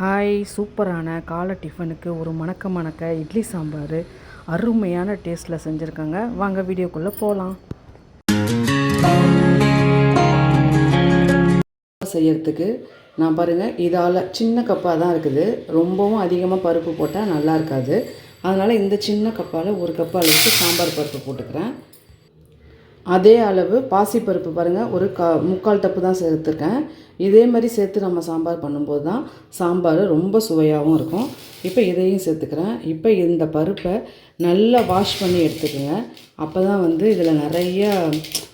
Hi, சூப்பரான காலை டிஃபனுக்கு ஒரு மணக்க மணக்க இட்லி சாம்பார் அருமையான டேஸ்ட்டில் செஞ்சுருக்காங்க. வாங்க வீடியோக்குள்ளே போகலாம். செய்யறதுக்கு நான் பாருங்கள், இதால் சின்ன கப்பாக தான் இருக்குது. ரொம்பவும் அதிகமாக பருப்பு போட்டால் நல்லா இருக்காது. அதனால் இந்த சின்ன கப்பால் ஒரு கப் அளவுக்கு சாம்பார் பருப்பு போட்டுக்கிறேன். அதே அளவு பாசிப்பருப்பு பாருங்கள், ஒரு முக்கால் டப்பு தான் சேர்த்துருக்கேன். இதே மாதிரி சேர்த்து நம்ம சாம்பார் பண்ணும்போது தான் சாம்பார் ரொம்ப சுவையாகவும் இருக்கும். இப்போ இதையும் சேர்த்துக்கிறேன். இப்போ இந்த பருப்பை நல்லா வாஷ் பண்ணி எடுத்துக்கோங்க. அப்போ தான் இதில் நிறைய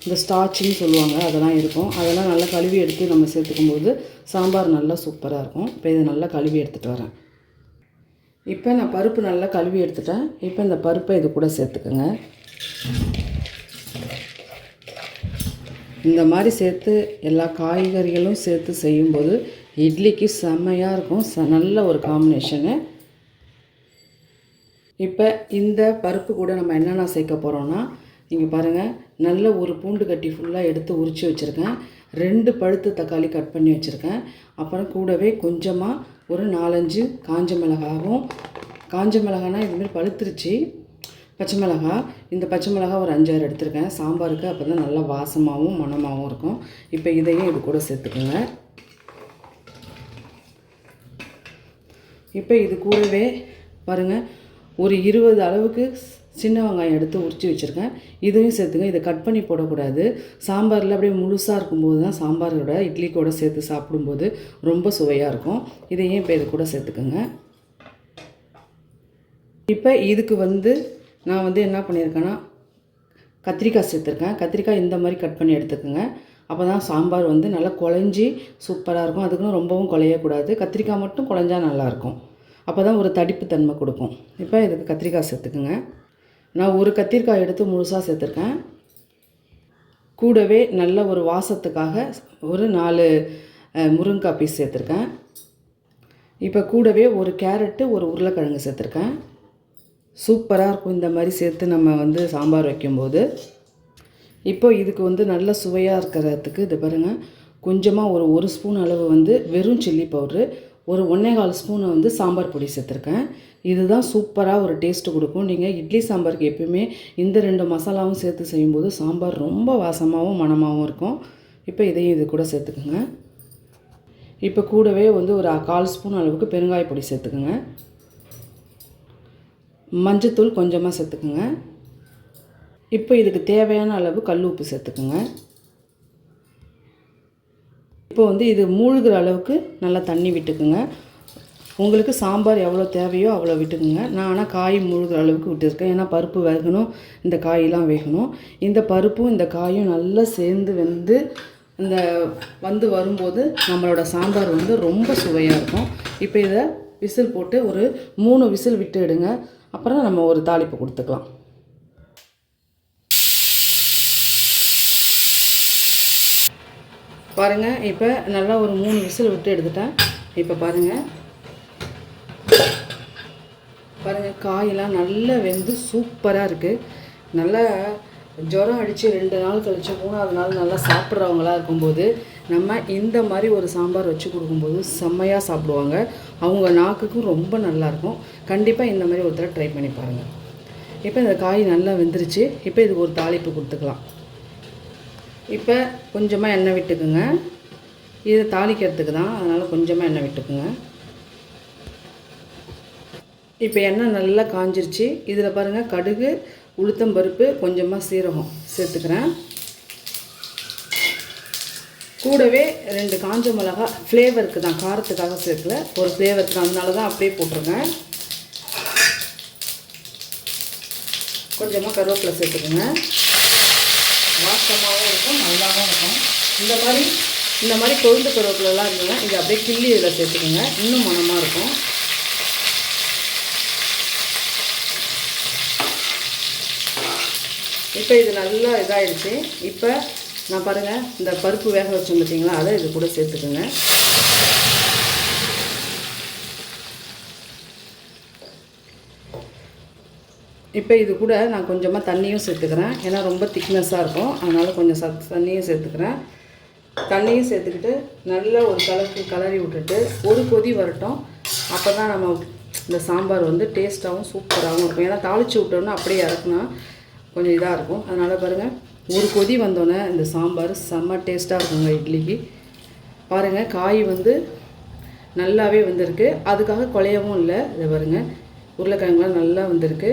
இந்த ஸ்டார்ச்னு சொல்லுவாங்க, அதெல்லாம் இருக்கும். அதெல்லாம் நல்லா கழுவி எடுத்து நம்ம சேர்த்துக்கும் போது சாம்பார் நல்லா சூப்பராக இருக்கும். இப்போ இதை நல்லா கழுவி எடுத்துகிட்டு வரேன். இப்போ நான் பருப்பு நல்லா கழுவி எடுத்துட்டேன். இப்போ இந்த பருப்பை இது கூட சேர்த்துக்கோங்க. இந்த மாதிரி சேர்த்து எல்லா காய்கறிகளும் சேர்த்து செய்யும்போது இட்லிக்கு செம்மையாக இருக்கும். நல்ல ஒரு காம்பினேஷனு. இப்போ இந்த பருப்பு கூட நம்ம என்னென்ன சேர்க்க போகிறோன்னா, நீங்கள் பாருங்கள், நல்ல ஒரு பூண்டு கட்டி ஃபுல்லாக எடுத்து உரித்து வச்சுருக்கேன். 2 பழுத்து தக்காளி கட் பண்ணி வச்சுருக்கேன். அப்புறம் கூடவே கொஞ்சமாக ஒரு 4-5 காஞ்ச மிளகாவும், காஞ்ச மிளகானா இதுமாரி பழுத்துருச்சு. பச்சை மிளகா, இந்த பச்சை மிளகா ஒரு 5-6 எடுத்துருக்கேன் சாம்பாருக்கு. அப்போ தான் நல்லா வாசமாகவும் மணமாகவும் இருக்கும். இப்போ இதையும் இது கூட சேர்த்துக்கோங்க. இப்போ இது கூடவே பாருங்கள், ஒரு 20 அளவுக்கு சின்ன வெங்காயம் எடுத்து உரித்து வச்சுருக்கேன். இதையும் சேர்த்துங்க. இதை கட் பண்ணி போடக்கூடாது. சாம்பாரில் அப்படியே முழுசாக இருக்கும்போது தான் சாம்பாரோட இட்லி கூட சேர்த்து சாப்பிடும்போது ரொம்ப சுவையாக இருக்கும். இதையும் இப்போ இது கூட சேர்த்துக்கோங்க. இப்போ இதுக்கு நான் என்ன பண்ணியிருக்கேன்னா, கத்திரிக்காய் சேர்த்துருக்கேன். கத்திரிக்காய் இந்த மாதிரி கட் பண்ணி எடுத்துக்கோங்க. அப்போ தான் சாம்பார் நல்லா குழஞ்சி சூப்பராக இருக்கும். அதுக்குன்னு ரொம்பவும் குழையக்கூடாது. கத்திரிக்காய் மட்டும் குழஞ்சா நல்லாயிருக்கும். அப்போ தான் ஒரு தடிப்பு தன்மை கொடுக்கும். இப்போ இதுக்கு கத்திரிக்காய் சேர்த்துக்குங்க. நான் ஒரு கத்திரிக்காய் எடுத்து முழுசாக சேர்த்துருக்கேன். கூடவே நல்ல ஒரு வாசத்துக்காக ஒரு 4 முருங்கைக்காய் பீஸ் சேர்த்துருக்கேன். இப்போ கூடவே ஒரு கேரட்டு, ஒரு உருளைக்கிழங்கு சேர்த்துருக்கேன். சூப்பராக இருக்கும் இந்த மாதிரி சேர்த்து நம்ம சாம்பார் வைக்கும்போது. இப்போ இதுக்கு நல்ல சுவையாக இருக்கிறதுக்கு இது பாருங்கள், கொஞ்சமாக ஒரு ஸ்பூன் அளவு வெறும் சில்லி பவுட்ரு, ஒரு 1.25 ஸ்பூனை சாம்பார் பொடி சேர்த்துருக்கேன். இதுதான் சூப்பராக ஒரு டேஸ்ட்டு கொடுக்கும். நீங்கள் இட்லி சாம்பாருக்கு எப்பயுமே இந்த 2 மசாலாவும் சேர்த்து செய்யும்போது சாம்பார் ரொம்ப வாசமாகவும் மணமாகவும் இருக்கும். இப்போ இதையும் இது கூட சேர்த்துக்குங்க. இப்போ கூடவே ஒரு 1/4 ஸ்பூன் அளவுக்கு பெருங்காய பொடி சேர்த்துக்குங்க. மஞ்சத்தூள் கொஞ்சமாக சேர்த்துக்குங்க. இப்போ இதுக்கு தேவையான அளவு கல் உப்பு சேர்த்துக்குங்க. இப்போ இது மூழ்கிற அளவுக்கு நல்லா தண்ணி விட்டுக்குங்க. உங்களுக்கு சாம்பார் எவ்வளோ தேவையோ அவ்வளோ விட்டுக்குங்க. நான் ஆனால் காய் மூழ்கிற அளவுக்கு விட்டுருக்கேன். ஏன்னா பருப்பு வேகணும், இந்த காயெலாம் வேகணும். இந்த பருப்பும் இந்த காயும் நல்லா சேர்ந்து இந்த வரும்போது நம்மளோட சாம்பார் ரொம்ப சுவையாக இருக்கும். இப்போ இதை விசில் போட்டு ஒரு 3 விசில் விட்டு எடுங்க. அப்புறம் நம்ம ஒரு தாளிப்பு கொடுத்துக்கலாம். பாருங்கள், இப்போ நல்லா ஒரு 3 விசில் விட்டு எடுத்துட்டேன். இப்போ பாருங்கள் காயெல்லாம் நல்லா வெந்து சூப்பராக இருக்குது. நல்லா ஜுரம் அடித்து 2 நாள் கழித்து 3ஆவது நாள் நல்லா சாப்பிட்றவங்களாக இருக்கும்போது நம்ம இந்த மாதிரி ஒரு சாம்பார் வச்சு கொடுக்கும்போது செம்மையாக சாப்பிடுவாங்க. அவங்க நாக்குக்கும் ரொம்ப நல்லாயிருக்கும். கண்டிப்பாக இந்த மாதிரி ஒரு தடவை ட்ரை பண்ணி பாருங்கள். இப்போ இந்த காய் நல்லா வெந்துருச்சு. இப்போ இதுக்கு ஒரு தாளிப்பு கொடுத்துக்கலாம். இப்போ கொஞ்சமாக எண்ணெய் விட்டுக்குங்க. இது தாளிக்கிறதுக்கு தான், அதனால் கொஞ்சமாக எண்ணெய் விட்டுக்குங்க. இப்போ எண்ணெய் நல்லா காஞ்சிருச்சு. இதில் பாருங்கள், கடுகு, உளுத்தம்பருப்பு, கொஞ்சமாக சீரகம் சேர்த்துக்கிறேன். கூடவே 2 காஞ்ச மிளகா ஃப்ளேவருக்கு தான், காரத்துக்காக சேர்க்கல, ஒரு ஃப்ளேவருக்கு தான், அதனால தான் அப்படியே போட்டிருக்கேன். கொஞ்சமாக கருவேப்பிலை சேர்த்துக்கோங்க. வாசமாகவும் இருக்கும், நல்லாவும் இருக்கும். இந்த மாதிரி கொழுந்து கருவேப்பிலெலாம் இருந்ததுன்னா இது அப்படியே கிள்ளி இதில் சேர்த்துக்கோங்க, இன்னும் மணமாக இருக்கும். இப்போ இது நல்லா இதாகிடுச்சு. இப்போ நான் பாருங்கள், இந்த பருப்பு வேக வச்சோம் பார்த்தீங்களா, அதை இது கூட சேர்த்துக்குங்க. இப்போ இது கூட நான் கொஞ்சமாக தண்ணியும் சேர்த்துக்கிறேன். ஏன்னா ரொம்ப திக்னஸாக இருக்கும், அதனால் கொஞ்சம் தண்ணியும் சேர்த்துக்கிறேன். தண்ணியும் சேர்த்துக்கிட்டு நல்லா ஒரு கலரி விட்டுட்டு ஒரு கொதி வரட்டும். அப்போ தான் நம்ம இந்த சாம்பார் வந்து டேஸ்ட்டாகவும் சூப்பராகவும் இருக்கும். ஏன்னா தாளித்து விட்டோன்னா அப்படியே இறக்குனா கொஞ்சம் இதாக இருக்கும். அதனால் பாருங்கள், ஒரு கொதி வந்தோடனே இந்த சாம்பார் செம்ம டேஸ்ட்டாக இருக்குங்க இட்லிக்கு. பாருங்கள், காய் வந்து நல்லாவே வந்திருக்கு. அதுக்காக குழையவும் இல்லை. இதை பாருங்கள், உருளைக்கிழங்குலாம் நல்லா வந்திருக்கு.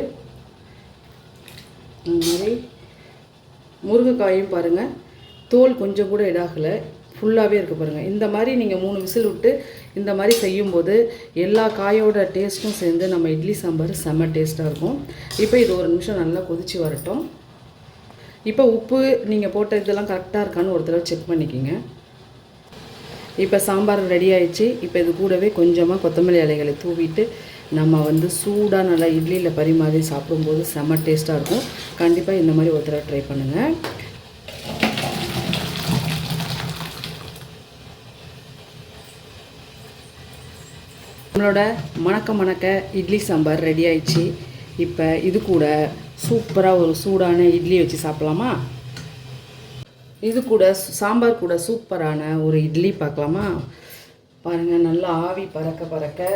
இந்த மாதிரி முருங்கைக்காயும் பாருங்கள், தோல் கொஞ்சம் கூட இதாகலை, ஃபுல்லாகவே இருக்குது பாருங்கள். இந்த மாதிரி நீங்கள் 3 விசில் விட்டு இந்த மாதிரி செய்யும்போது எல்லா காயோட டேஸ்ட்டும் சேர்ந்து நம்ம இட்லி சாம்பார் செம்ம டேஸ்ட்டாக இருக்கும். இப்போ இது ஒரு நிமிஷம் நல்லா கொதித்து வரட்டும். இப்போ உப்பு நீங்கள் போட்ட இதெல்லாம் கரெக்டாக இருக்கான்னு ஒரு தடவை செக் பண்ணிக்கிங்க. இப்போ சாம்பார் ரெடி ஆயிடுச்சு. இப்போ இது கூடவே கொஞ்சமாக கொத்தமல்லி இலைகளை தூவிட்டு நம்ம வந்து சூடாக நல்லா இட்லியில் பரிமாறி சாப்பிடும்போது செம்ம டேஸ்ட்டாக இருக்கும். கண்டிப்பாக இந்த மாதிரி ஒரு தடவை ட்ரை பண்ணுங்கள். நம்மளோட மணக்க இட்லி சாம்பார் ரெடி ஆயிடுச்சு. இப்போ இது கூட சூப்பராக ஒரு சூடான இட்லி வச்சு சாப்பிட்லாமா? இது கூட சாம்பார் கூட சூப்பரான ஒரு இட்லி பார்க்கலாமா? பாருங்கள், நல்லா ஆவி பறக்க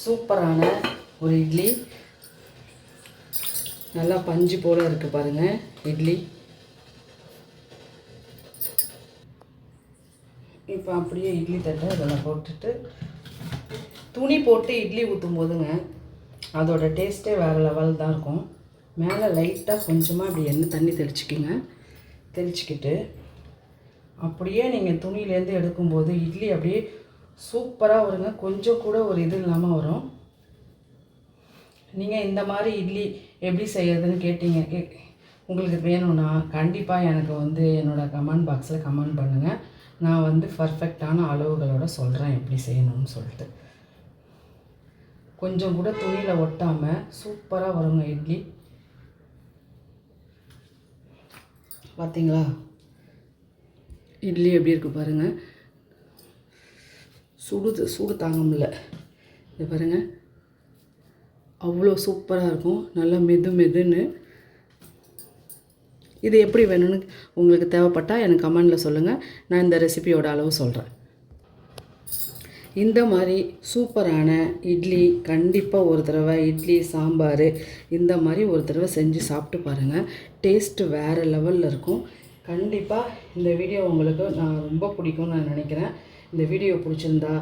சூப்பரான ஒரு இட்லி, நல்லா பஞ்சு போல் இருக்குது பாருங்கள் இட்லி. இப்போ அப்படியே இட்லி தட்டை இதெல்லாம் போட்டுட்டு துணி போட்டு இட்லி ஊற்றும் போதுங்க அதோட டேஸ்ட்டே வேறு லெவல் தான் இருக்கும். மேலே லைட்டாக கொஞ்சமாக அப்படி எண்ணெய் தண்ணி தெளிச்சிக்கிட்டு அப்படியே நீங்கள் துணியிலேருந்து எடுக்கும்போது இட்லி அப்படியே சூப்பராக வருங்க. கொஞ்சம் கூட ஒரு இது இல்லாமல் வரும். நீங்கள் இந்த மாதிரி இட்லி எப்படி செய்யறதுன்னு கேட்டீங்க, உங்களுக்கு வேணும்னா கண்டிப்பாக எனக்கு வந்து என்னோடய கமெண்ட் பாக்ஸில் கமெண்ட் பண்ணுங்கள். நான் வந்து பர்ஃபெக்டான அளவுகளோடு சொல்கிறேன் எப்படி செய்யணும்னு சொல்லிட்டு. கொஞ்சம் கூட துணியில் ஒட்டாமல் சூப்பராக வருங்க இட்லி. பார்த்தீங்களா இட்லி எப்படி இருக்குது பாருங்கள். சூடு தாங்க முடியல. இது பாருங்கள், அவ்வளோ சூப்பராக இருக்கும். நல்லா மெதுன்னு. இது எப்படி வேணும்னு உங்களுக்கு தேவைப்பட்டால் எனக்கு கமெண்டில் சொல்லுங்கள். நான் இந்த ரெசிபியோட அளவு சொல்கிறேன். இந்த மாதிரி சூப்பரான இட்லி கண்டிப்பாக ஒரு தடவை இட்லி சாம்பார் இந்த மாதிரி ஒரு தடவை செஞ்சு சாப்பிட்டு பாருங்கள். டேஸ்ட்டு வேறு லெவலில் இருக்கும். கண்டிப்பாக இந்த வீடியோ உங்களுக்கு நான் ரொம்ப பிடிக்கும்னு நான் நினைக்கிறேன். இந்த வீடியோ பிடிச்சிருந்தா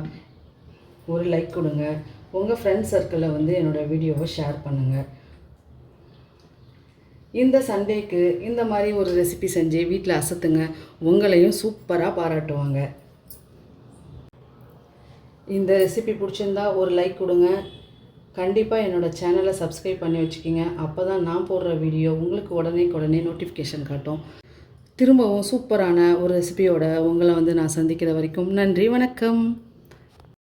ஒரு லைக் கொடுங்க. உங்கள் ஃப்ரெண்ட்ஸ் சர்க்கிளில் வந்து என்னோடய வீடியோவை ஷேர் பண்ணுங்கள். இந்த சண்டேக்கு இந்த மாதிரி ஒரு ரெசிபி செஞ்சு வீட்டில் அசத்துங்க. உங்களையும் சூப்பராக பாராட்டுவாங்க. இந்த ரெசிபி பிடிச்சிருந்தா ஒரு லைக் கொடுங்க. கண்டிப்பாக என்னோடய சேனலை சப்ஸ்கிரைப் பண்ணி வச்சுக்கிங்க. அப்போ தான் நான் போடுற வீடியோ உங்களுக்கு உடனே நோட்டிஃபிகேஷன் காட்டும். திரும்பவும் சூப்பரான ஒரு ரெசிபியோட உங்களை வந்து நான் சந்திக்கிற வரைக்கும் நன்றி, வணக்கம்.